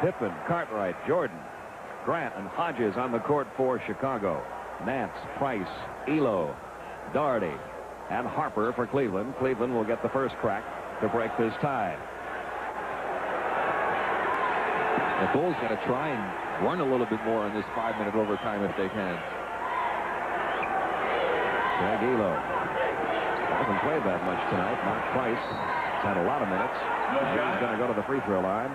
Pippen, Cartwright, Jordan, Grant, and Hodges on the court for Chicago. Nance, Price, Elo, Doherty, and Harper for Cleveland. Cleveland will get the first crack to break this tie. The Bulls got to try and run a little bit more in this 5-minute overtime if they can. Greg Elo hasn't played that much tonight. Mark Price has had a lot of minutes. He's going to go to the free throw line.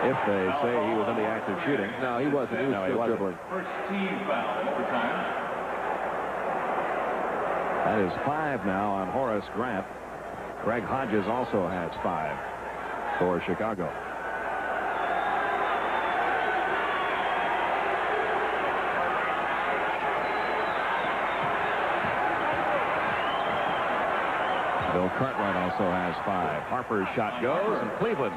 If they say he was in the act of shooting. No, he wasn't. He was still dribbling. First team foul in overtime. That is 5 now on Horace Grant. Greg Hodges also has 5 for Chicago. Bill Cartwright also has 5. Harper's shot goes, and Cleveland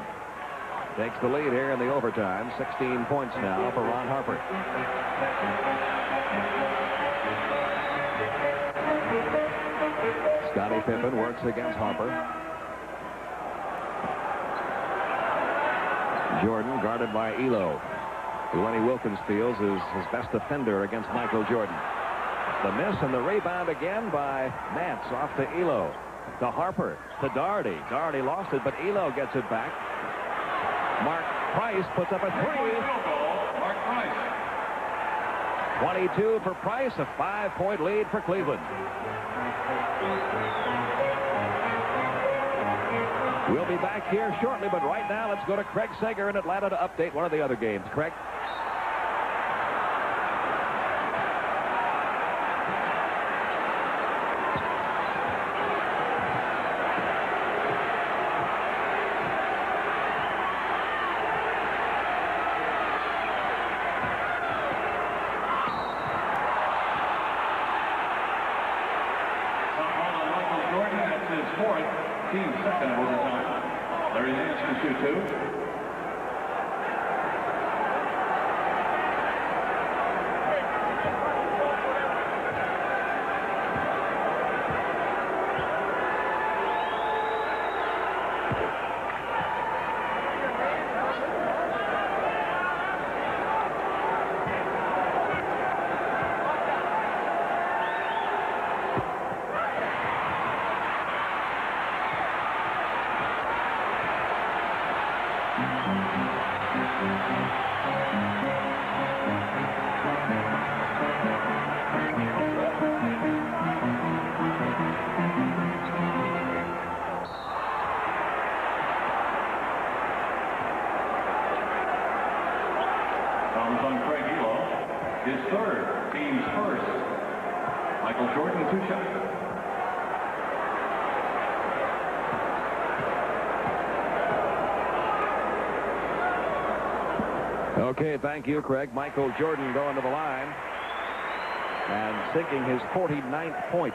takes the lead here in the overtime. 16 points now for Ron Harper. Scottie Pippen works against Harper. Jordan guarded by Elo, who Lenny Wilkins feels is his best defender against Michael Jordan. The miss and the rebound again by Nance off to Elo. To Harper, to Doherty. Doherty lost it, but Elo gets it back. Mark Price puts up a 3. Mark Price. 22 for Price, a 5-point lead for Cleveland. We'll be back here shortly, but right now let's go to Craig Sager in Atlanta to update one of the other games. Craig? Team second overtime. Larry Nance can shoot 2. Fouls on Craig Elo. His third, team's first. Michael Jordan, 2 shots. Okay, thank you, Craig. Michael Jordan going to the line and sinking his 49th point.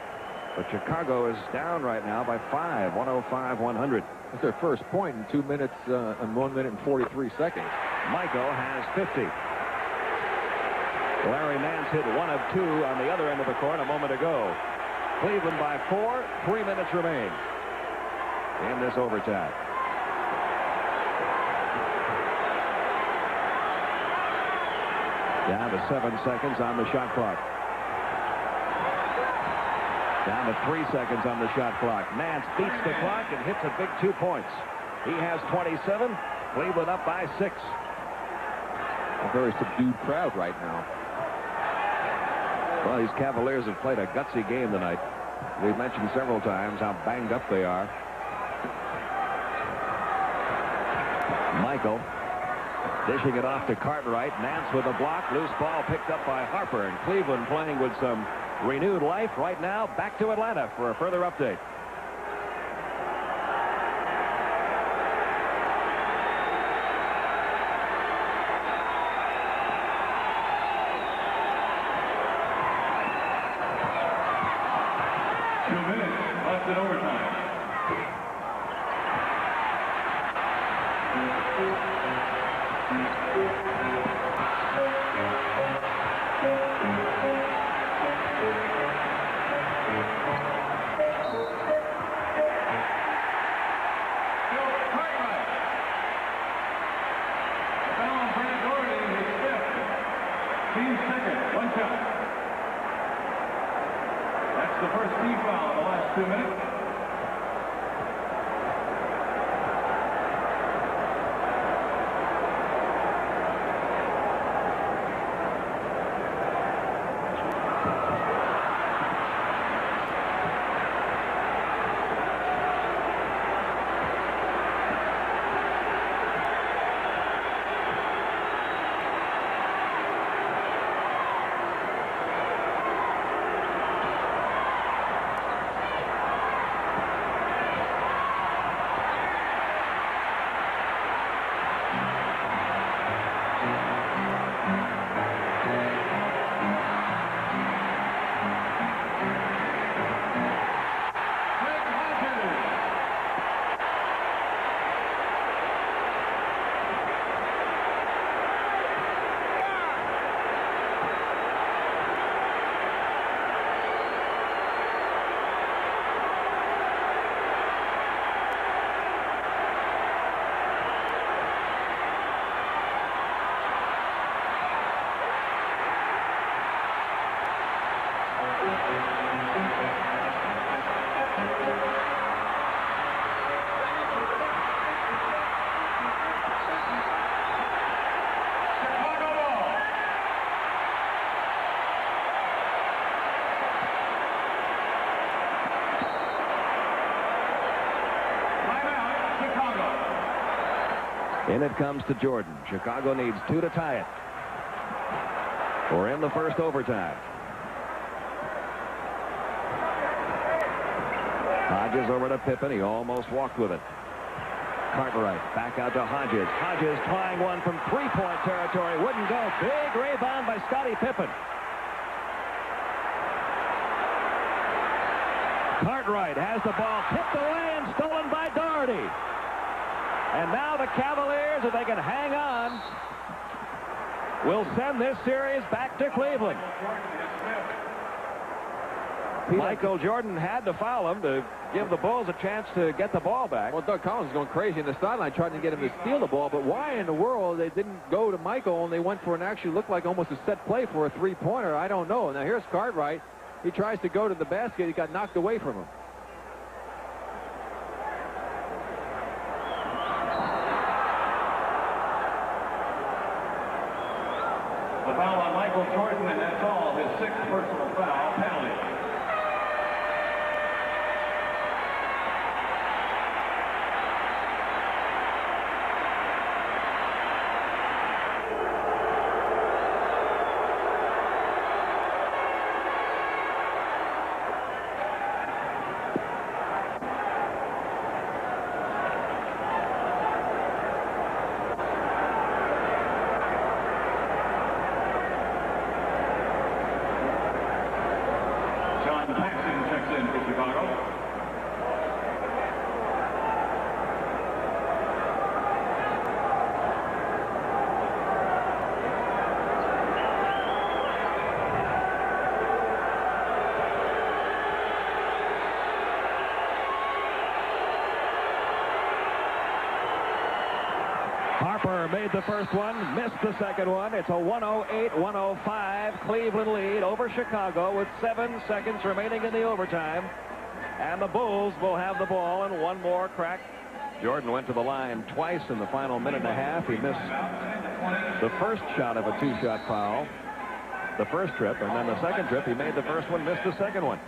But Chicago is down right now by 5, 105-100. That's their first point in 2 minutes and 1 minute and 43 seconds. Michael has 50. Larry Nance hit 1 of 2 on the other end of the court a moment ago. Cleveland by 4, 3 minutes remain in this overtime. Down to 7 seconds on the shot clock. Down to 3 seconds on the shot clock. Nance beats the clock and hits a big 2 points. He has 27. Cleveland up by 6. A very subdued crowd right now. Well, these Cavaliers have played a gutsy game tonight. We've mentioned several times how banged up they are. Michael dishing it off to Cartwright. Nance with a block. Loose ball picked up by Harper. And Cleveland playing with some renewed life right now. Back to Atlanta for a further update. Left in overtime. the first team foul in the last 2 minutes. In it comes to Jordan. Chicago needs 2 to tie it. We're in the first overtime. Hodges over to Pippen. He almost walked with it. Cartwright back out to Hodges. Hodges trying one from three-point territory. Wouldn't go. Big rebound by Scottie Pippen. Cartwright has the ball tipped away and stolen by Doherty. And now the Cavaliers, if they can hang on, will send this series back to Cleveland. Michael Jordan had to foul him to give the Bulls a chance to get the ball back. Well, Doug Collins going crazy in the sideline trying to get him to steal the ball, but why in the world they didn't go to Michael and they went for an actually looked like almost a set play for a three-pointer? I don't know. Now here's Cartwright. He tries to go to the basket. He got knocked away from him. The foul on Michael Jordan, and that's all. His 6th personal foul penalty. Harper made the first one, missed the second one. It's a 108-105 Cleveland lead over Chicago with 7 seconds remaining in the overtime. And the Bulls will have the ball and one more crack. Jordan went to the line twice in the final minute and a half. He missed the first shot of a two-shot foul, the first trip, and then the second trip. He made the first one, missed the second one.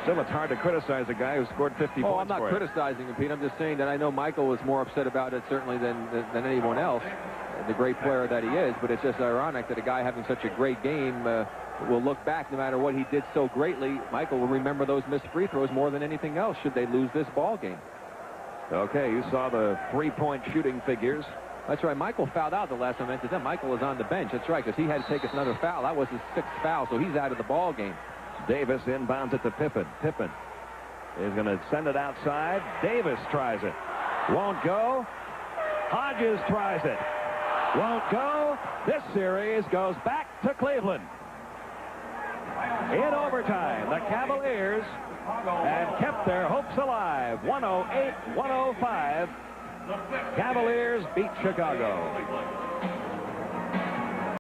Still, it's hard to criticize a guy who scored 50 points. I'm not criticizing him, Pete. I'm just saying that I know Michael was more upset about it, certainly, than anyone else, the great player that he is. But it's just ironic that a guy having such a great game will look back, no matter what he did so greatly. Michael will remember those missed free throws more than anything else should they lose this ball game. Okay, you saw the three-point shooting figures. That's right. Michael fouled out the last time I said Michael is on the bench. That's right, because he had to take another foul. That was his 6th foul, so he's out of the ball game. Davis inbounds it to Pippen. Pippen is going to send it outside. Davis tries it. Won't go. Hodges tries it. Won't go. This series goes back to Cleveland. In overtime, the Cavaliers had kept their hopes alive. 108-105. Cavaliers beat Chicago.